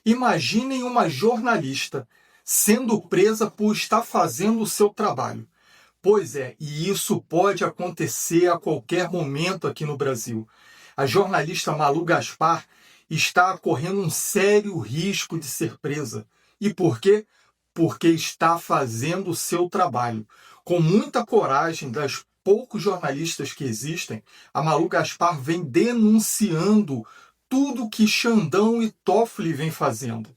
Imaginem uma jornalista sendo presa por estar fazendo o seu trabalho. Pois é, e isso pode acontecer a qualquer momento aqui no Brasil. A jornalista Malu Gaspar está correndo um sério risco de ser presa. E por quê? Porque está fazendo o seu trabalho. Com muita coragem das poucos jornalistas que existem, a Malu Gaspar vem denunciando tudo que Xandão e Toffoli vêm fazendo.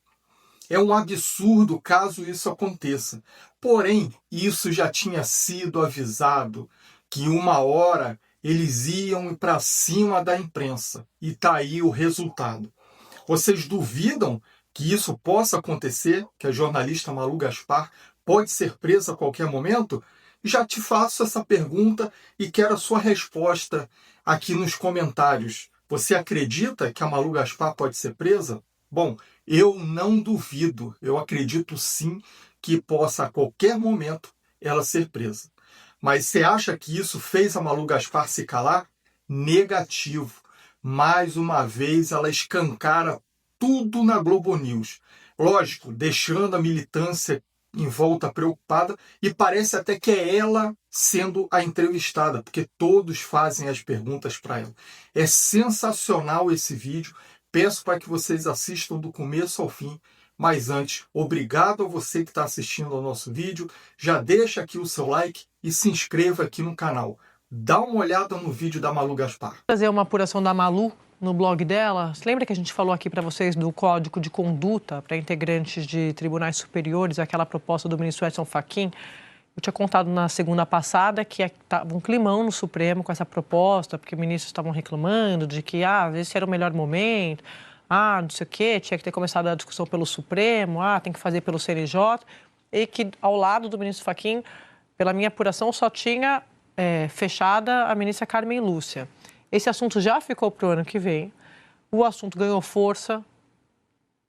É um absurdo caso isso aconteça. Porém, isso já tinha sido avisado, que uma hora eles iam para cima da imprensa. E está aí o resultado. Vocês duvidam que isso possa acontecer? Que a jornalista Malu Gaspar pode ser presa a qualquer momento? Já te faço essa pergunta e quero a sua resposta aqui nos comentários. Você acredita que a Malu Gaspar pode ser presa? Bom, eu não duvido, eu acredito sim que possa a qualquer momento ela ser presa. Mas você acha que isso fez a Malu Gaspar se calar? Negativo. Mais uma vez ela escancara tudo na Globo News. Lógico, deixando a militância em volta preocupada, e parece até que é ela sendo a entrevistada, porque todos fazem as perguntas para ela. É sensacional esse vídeo. Peço para que vocês assistam do começo ao fim. Mas antes, obrigado a você que está assistindo ao nosso vídeo. Já deixa aqui o seu like e se inscreva aqui no canal. Dá uma olhada no vídeo da Malu Gaspar. Fazer uma apuração da Malu no blog dela. Você lembra que a gente falou aqui para vocês do Código de Conduta para integrantes de tribunais superiores, aquela proposta do ministro Edson Fachin? Eu tinha contado na segunda passada que estava um climão no Supremo com essa proposta, porque ministros estavam reclamando de que esse era o melhor momento, não sei o quê, tinha que ter começado a discussão pelo Supremo, tem que fazer pelo CNJ, e que ao lado do ministro Fachin, pela minha apuração, só tinha fechada a ministra Carmen Lúcia. Esse assunto já ficou para o ano que vem, o assunto ganhou força,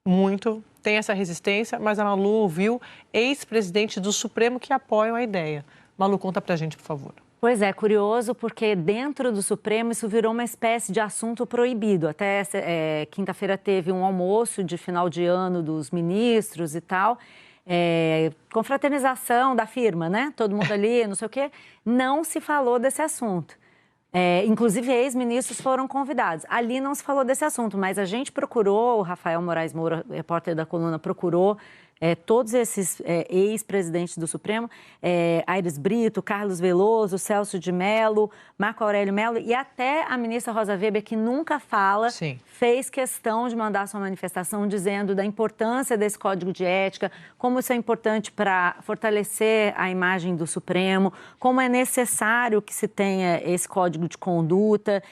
muito, tem essa resistência, mas a Malu ouviu ex-presidentes do Supremo que apoiam a ideia. Malu, conta pra gente, por favor. Pois é, curioso, porque dentro do Supremo isso virou uma espécie de assunto proibido. Até quinta-feira teve um almoço de final de ano dos ministros e tal, confraternização da firma, né? Todo mundo ali, não sei o quê. Não se falou desse assunto. Inclusive, ex-ministros foram convidados. Ali não se falou desse assunto, mas a gente procurou, o Rafael Moraes Moura, repórter da coluna, procurou todos esses ex-presidentes do Supremo, Aires Brito, Carlos Veloso, Celso de Mello, Marco Aurélio Mello e até a ministra Rosa Weber, que nunca fala, Sim. Fez questão de mandar sua manifestação dizendo da importância desse código de ética, como isso é importante para fortalecer a imagem do Supremo, como é necessário que se tenha esse código de conduta.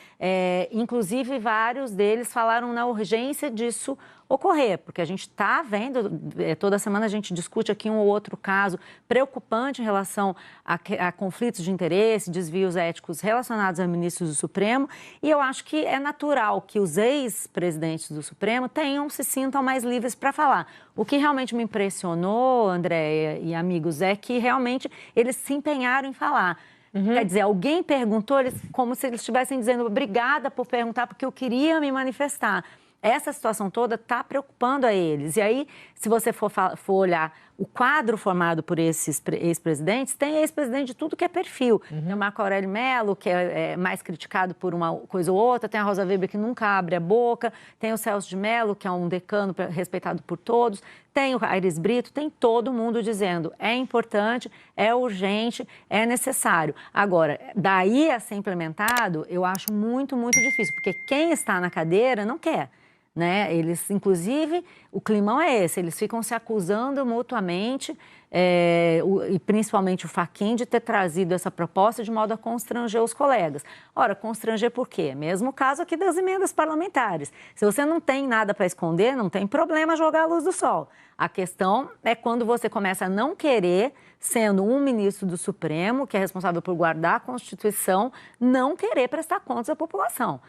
Inclusive, vários deles falaram na urgência disso ocorrer, porque a gente está vendo, toda semana a gente discute aqui um ou outro caso preocupante em relação a conflitos de interesse, desvios éticos relacionados a ministros do Supremo, e eu acho que é natural que os ex-presidentes do Supremo se sintam mais livres para falar. O que realmente me impressionou, Andréia e amigos, é que realmente eles se empenharam em falar. Quer dizer, alguém perguntou, como se eles estivessem dizendo obrigada por perguntar, porque eu queria me manifestar. Essa situação toda está preocupando a eles. E aí, se você for olhar o quadro formado por esses ex-presidentes, tem ex-presidente de tudo que é perfil. Tem o Marco Aurélio Mello, que é mais criticado por uma coisa ou outra, tem a Rosa Weber, que nunca abre a boca, tem o Celso de Mello, que é um decano respeitado por todos, tem o Aires Brito, tem todo mundo dizendo é importante, é urgente, é necessário. Agora, daí a ser implementado, eu acho muito, muito difícil, porque quem está na cadeira não quer. Né? Eles, inclusive, o climão é esse, eles ficam se acusando mutuamente, e principalmente o Fachin, de ter trazido essa proposta de modo a constranger os colegas. Ora, constranger por quê? Mesmo caso aqui das emendas parlamentares. Se você não tem nada para esconder, não tem problema jogar a luz do sol. A questão é quando você começa a não querer, sendo um ministro do Supremo, que é responsável por guardar a Constituição, não querer prestar contas à população.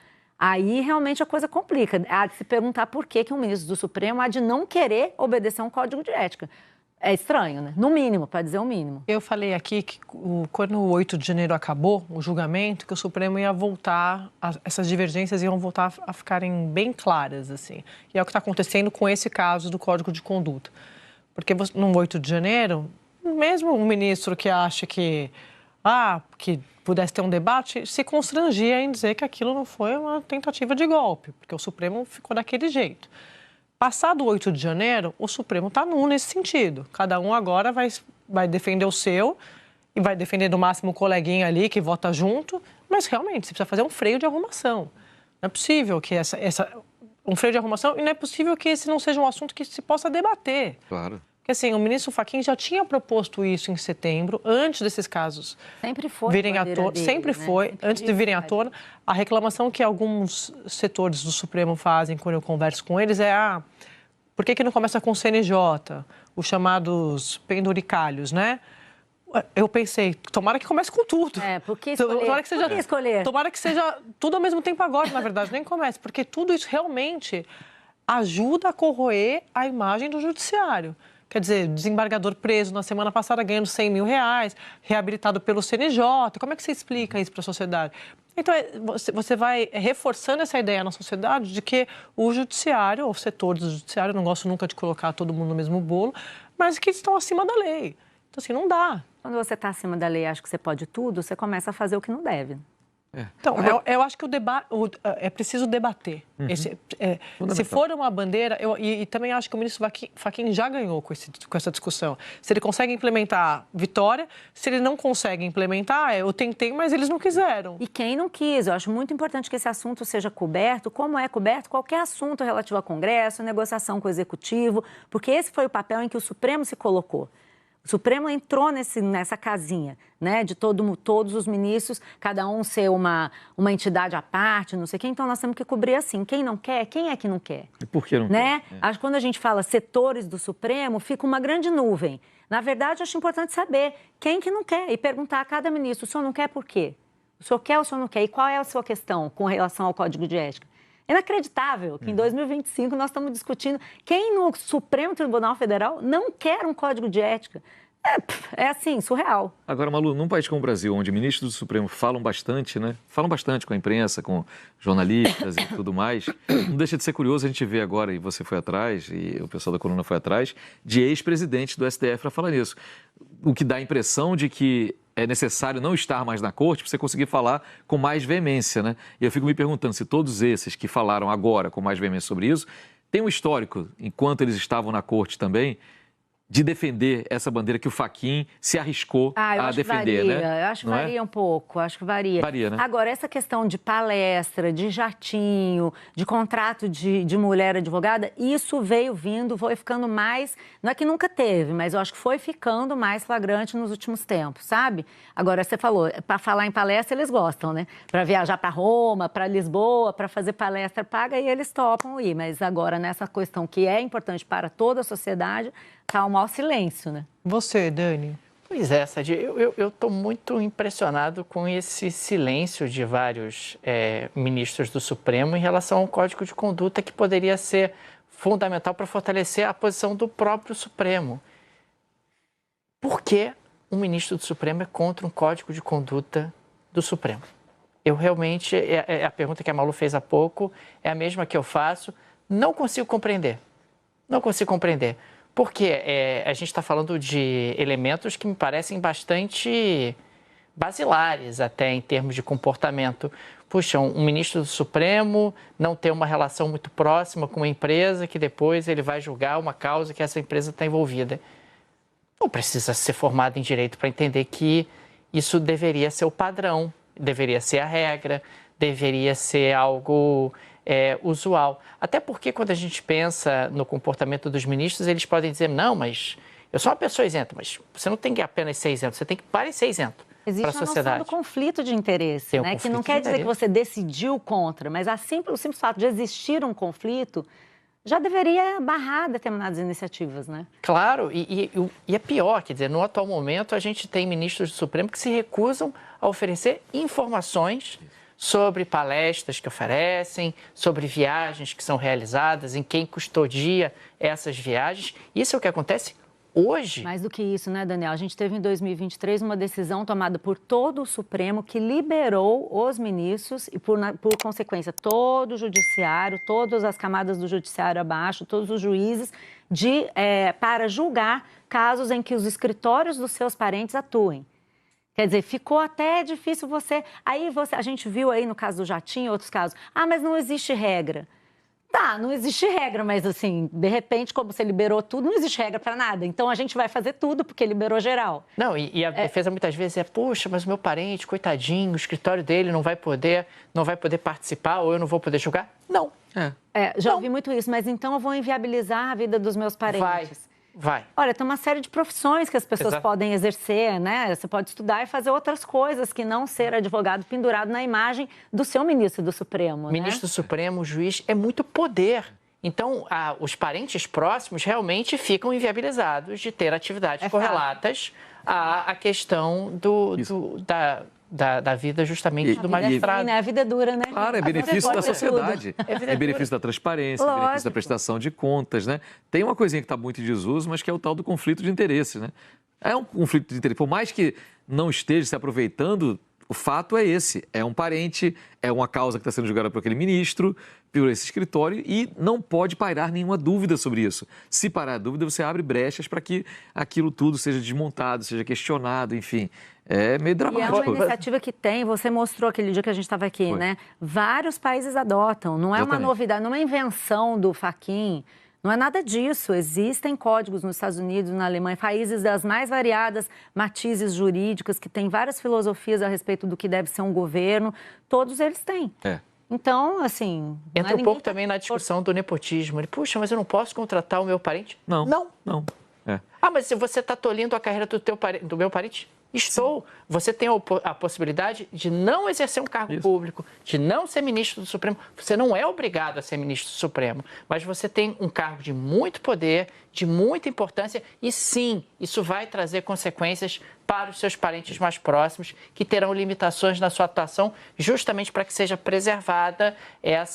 Aí realmente a coisa complica. Há de se perguntar por que um ministro do Supremo há de não querer obedecer um código de ética. É estranho, né? No mínimo, para dizer o mínimo. Eu falei aqui que quando o 8 de janeiro acabou, o julgamento, que o Supremo ia voltar, essas divergências iam voltar a ficarem bem claras, assim. E é o que está acontecendo com esse caso do Código de Conduta. Porque no 8 de janeiro, mesmo um ministro que acha que pudesse ter um debate, se constrangia em dizer que aquilo não foi uma tentativa de golpe, porque o Supremo ficou daquele jeito. Passado o 8 de janeiro, o Supremo está nu nesse sentido. Cada um agora vai defender o seu e vai defender no máximo o coleguinha ali que vota junto, mas realmente você precisa fazer um freio de arrumação. Não é possível que um freio de arrumação e não é possível que esse não seja um assunto que se possa debater. Claro. Porque assim, o ministro Fachin já tinha proposto isso em setembro, antes desses casos virem à tona. Sempre foi, antes de virem à tona. A reclamação que alguns setores do Supremo fazem quando eu converso com eles é por que não começa com o CNJ, os chamados penduricalhos, né? Eu pensei, tomara que comece com tudo. Porque escolher? Tomara que seja tudo ao mesmo tempo agora, na verdade, nem comece, porque tudo isso realmente ajuda a corroer a imagem do judiciário. Quer dizer, desembargador preso na semana passada ganhando R$100 mil, reabilitado pelo CNJ. Como é que você explica isso para a sociedade? Então, você vai reforçando essa ideia na sociedade de que o judiciário, ou setores do judiciário, não gosto nunca de colocar todo mundo no mesmo bolo, mas que estão acima da lei. Então, assim, não dá. Quando você está acima da lei e acha que você pode tudo, você começa a fazer o que não deve. Então, eu acho que é preciso debater. Se for uma bandeira, e também acho que o ministro Fachin já ganhou com essa discussão. Se ele consegue implementar, vitória. Se ele não consegue implementar, eu tentei, mas eles não quiseram. E quem não quis? Eu acho muito importante que esse assunto seja coberto, como é coberto qualquer assunto relativo ao Congresso, negociação com o Executivo, porque esse foi o papel em que o Supremo se colocou. O Supremo entrou nessa casinha, né, de todos os ministros, cada um ser uma entidade à parte, não sei o quê. Então, nós temos que cobrir assim. Quem não quer, quem é que não quer? E por que não quer? quer? Acho que quando a gente fala setores do Supremo, fica uma grande nuvem. Na verdade, acho importante saber quem que não quer e perguntar a cada ministro, o senhor não quer por quê? O senhor quer ou o senhor não quer? E qual é a sua questão com relação ao Código de Ética? É inacreditável que em 2025 nós estamos discutindo quem no Supremo Tribunal Federal não quer um Código de Ética. É assim, surreal. Agora, Malu, num país como o Brasil, onde ministros do Supremo falam bastante, né? Falam bastante com a imprensa, com jornalistas e tudo mais, não deixa de ser curioso a gente ver agora, e você foi atrás, e o pessoal da coluna foi atrás, de ex-presidente do STF para falar nisso. O que dá a impressão de que é necessário não estar mais na corte para você conseguir falar com mais veemência, né? E eu fico me perguntando se todos esses que falaram agora com mais veemência sobre isso têm um histórico, enquanto eles estavam na corte também, de defender essa bandeira que o Fachin se arriscou a defender, né? Eu acho que varia um pouco, acho que varia. Varia, né? Agora, essa questão de palestra, de jatinho, de contrato de mulher advogada, isso foi ficando mais, não é que nunca teve, mas eu acho que foi ficando mais flagrante nos últimos tempos, sabe? Agora, você falou, para falar em palestra, eles gostam, né? Para viajar para Roma, para Lisboa, para fazer palestra paga, e eles topam ir. Mas agora, nessa questão que é importante para toda a sociedade, está um maior silêncio, né? Você, Dani? Pois é, Sadi, eu estou muito impressionado com esse silêncio de vários ministros do Supremo em relação ao Código de Conduta, que poderia ser fundamental para fortalecer a posição do próprio Supremo. Por que um ministro do Supremo é contra um Código de Conduta do Supremo? Eu realmente, a pergunta que a Malu fez há pouco, é a mesma que eu faço, não consigo compreender. Não consigo compreender. Porque a gente está falando de elementos que me parecem bastante basilares, até em termos de comportamento. Puxa, um ministro do Supremo não ter uma relação muito próxima com uma empresa que depois ele vai julgar uma causa que essa empresa está envolvida. Não precisa ser formado em direito para entender que isso deveria ser o padrão, deveria ser a regra, deveria ser algo usual. Até porque quando a gente pensa no comportamento dos ministros, eles podem dizer, não, mas eu sou uma pessoa isenta, mas você não tem que apenas ser isento, você tem que parecer isento para a sociedade. Existe a noção do conflito de interesse, né? Que não quer dizer que você decidiu contra, mas o simples fato de existir um conflito já deveria barrar determinadas iniciativas, né? Claro, e é pior, quer dizer, no atual momento a gente tem ministros do Supremo que se recusam a oferecer informações sobre palestras que oferecem, sobre viagens que são realizadas, em quem custodia essas viagens. Isso é o que acontece Hoje... Mais do que isso, né, Daniel? A gente teve em 2023 uma decisão tomada por todo o Supremo que liberou os ministros e, por consequência, todo o judiciário, todas as camadas do judiciário abaixo, todos os juízes, para julgar casos em que os escritórios dos seus parentes atuem. Quer dizer, ficou até difícil você... a gente viu aí no caso do Jatinho e outros casos. Mas não existe regra. Tá, não existe regra, mas assim, de repente, como você liberou tudo, não existe regra para nada. Então, a gente vai fazer tudo porque liberou geral. Não, e a defesa muitas vezes puxa, mas o meu parente, coitadinho, o escritório dele não vai poder participar ou eu não vou poder julgar. Não. Já ouvi muito isso, mas então eu vou inviabilizar a vida dos meus parentes. Vai. Olha, tem uma série de profissões que as pessoas podem exercer, né? Você pode estudar e fazer outras coisas que não ser advogado pendurado na imagem do seu ministro do Supremo, Ministro do Supremo, juiz, é muito poder. Então, os parentes próximos realmente ficam inviabilizados de ter atividades correlatas à questão da vida justamente do magistrado. A vida é dura, né? Claro, é benefício da sociedade, é benefício da transparência, é benefício da prestação de contas, né? Tem uma coisinha que está muito em desuso, mas que é o tal do conflito de interesses, né? É um conflito de interesse, por mais que não esteja se aproveitando, o fato é esse, é um parente, é uma causa que está sendo julgada por aquele ministro, por esse escritório, e não pode pairar nenhuma dúvida sobre isso. Se parar a dúvida, você abre brechas para que aquilo tudo seja desmontado, seja questionado, enfim. É meio dramático. E é uma iniciativa que você mostrou aquele dia que a gente estava aqui, né? Vários países adotam, não é uma novidade, não é uma invenção do Fachin, não é nada disso. Existem códigos nos Estados Unidos, na Alemanha, países das mais variadas matizes jurídicas, que têm várias filosofias a respeito do que deve ser um governo, todos eles têm. Então, assim... Entra um pouco também na discussão do nepotismo. Puxa, mas eu não posso contratar o meu parente? Não. Mas se você está tolhindo a carreira do meu parente? Estou. Você tem a possibilidade de não exercer um cargo público, de não ser ministro do Supremo. Você não é obrigado a ser ministro do Supremo, mas você tem um cargo de muito poder, de muita importância, e sim, isso vai trazer consequências para os seus parentes mais próximos, que terão limitações na sua atuação, justamente para que seja preservada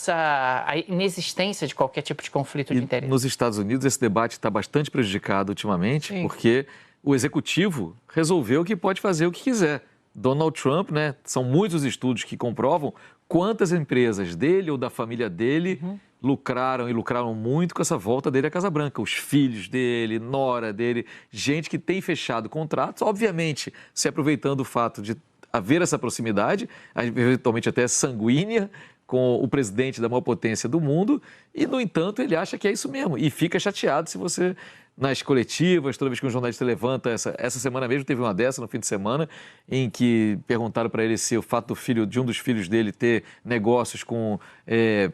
a inexistência de qualquer tipo de conflito de interesse. Nos Estados Unidos, esse debate está bastante prejudicado ultimamente, porque o executivo resolveu que pode fazer o que quiser. Donald Trump, né? São muitos os estudos que comprovam quantas empresas dele ou da família dele lucraram muito com essa volta dele à Casa Branca. Os filhos dele, nora dele, gente que tem fechado contratos, obviamente se aproveitando do fato de haver essa proximidade, eventualmente até sanguínea, com o presidente da maior potência do mundo, e, no entanto, ele acha que é isso mesmo. E fica chateado se você, nas coletivas, toda vez que um jornalista levanta, essa semana mesmo teve uma dessa, no fim de semana, em que perguntaram para ele se o fato de um dos filhos dele ter negócios com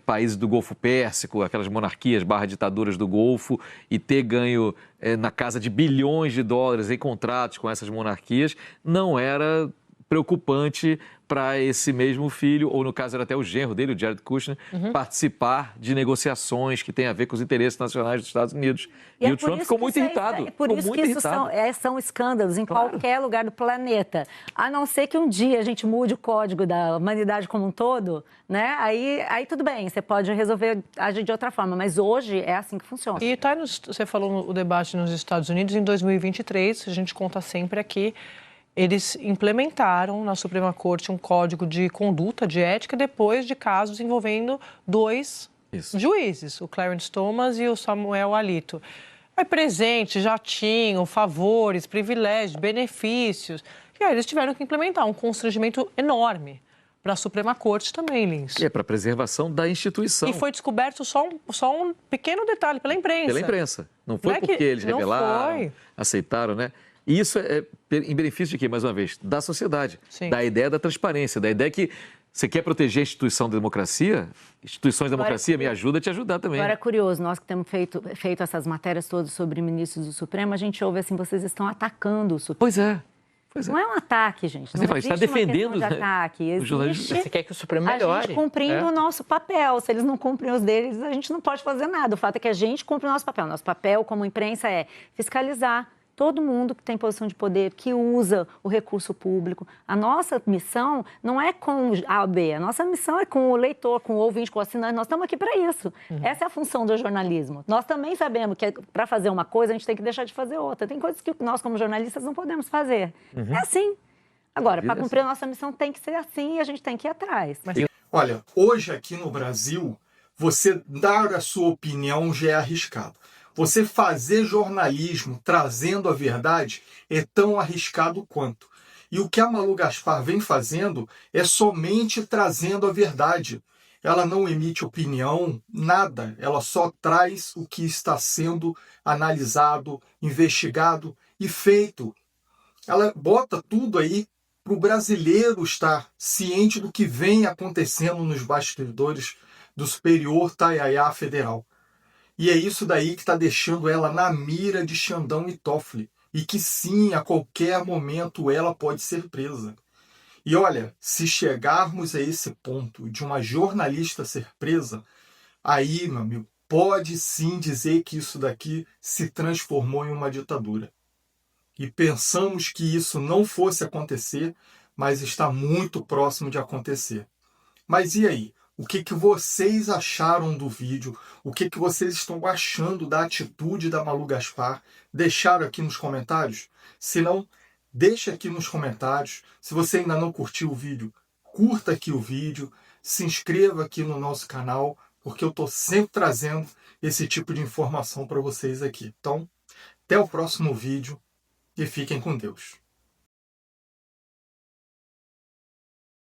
países do Golfo Pérsico, aquelas monarquias / ditaduras do Golfo, e ter ganho na casa de bilhões de dólares em contratos com essas monarquias, não era preocupante para esse mesmo filho, ou no caso era até o genro dele, o Jared Kushner, participar de negociações que têm a ver com os interesses nacionais dos Estados Unidos. E o Trump ficou muito irritado. É por isso que isso são escândalos em qualquer lugar do planeta. A não ser que um dia a gente mude o código da humanidade como um todo, né? Aí tudo bem, você pode resolver agir de outra forma, mas hoje é assim que funciona. E você falou o debate nos Estados Unidos em 2023, a gente conta sempre aqui. Eles implementaram na Suprema Corte um código de conduta, de ética, depois de casos envolvendo dois juízes, o Clarence Thomas e o Samuel Alito. Aí presente, jatinho, favores, privilégios, benefícios. E aí eles tiveram que implementar um constrangimento enorme para a Suprema Corte também, Lins. E é para a preservação da instituição. E foi descoberto só um pequeno detalhe pela imprensa. Pela imprensa. Não foi porque eles revelaram, aceitaram, né? E isso é em benefício de quê, mais uma vez? Da sociedade, da ideia da transparência, da ideia que você quer proteger a instituição da democracia, instituições da democracia, me ajuda a te ajudar também. Agora é curioso, nós que temos feito essas matérias todas sobre ministros do Supremo, a gente ouve assim, vocês estão atacando o Supremo. Pois é. Não é um ataque, gente. Não está defendendo de ataque. Você quer que o Supremo melhore. A gente cumprindo o nosso papel. Se eles não cumprem os deles, a gente não pode fazer nada. O fato é que a gente cumpre o nosso papel. Nosso papel como imprensa é fiscalizar todo mundo que tem posição de poder, que usa o recurso público. A nossa missão não é com A ou B, a nossa missão é com o leitor, com o ouvinte, com o assinante. Nós estamos aqui para isso. Essa é a função do jornalismo. Nós também sabemos que para fazer uma coisa, a gente tem que deixar de fazer outra. Tem coisas que nós, como jornalistas, não podemos fazer. É assim. Agora, para cumprir a nossa missão, tem que ser assim e a gente tem que ir atrás. Olha, hoje aqui no Brasil, você dar a sua opinião já é arriscado. Você fazer jornalismo trazendo a verdade é tão arriscado quanto. E o que a Malu Gaspar vem fazendo é somente trazendo a verdade. Ela não emite opinião, nada. Ela só traz o que está sendo analisado, investigado e feito. Ela bota tudo aí para o brasileiro estar ciente do que vem acontecendo nos bastidores do Superior Itamaraty Federal. E é isso daí que está deixando ela na mira de Xandão e Toffoli. E que sim, a qualquer momento ela pode ser presa. E olha, se chegarmos a esse ponto de uma jornalista ser presa, aí, meu amigo, pode sim dizer que isso daqui se transformou em uma ditadura. E pensamos que isso não fosse acontecer, mas está muito próximo de acontecer. Mas e aí? O que vocês acharam do vídeo? O que vocês estão achando da atitude da Malu Gaspar? Deixaram aqui nos comentários? Se não, deixa aqui nos comentários. Se você ainda não curtiu o vídeo, curta aqui o vídeo, se inscreva aqui no nosso canal, porque eu estou sempre trazendo esse tipo de informação para vocês aqui. Então, até o próximo vídeo e fiquem com Deus.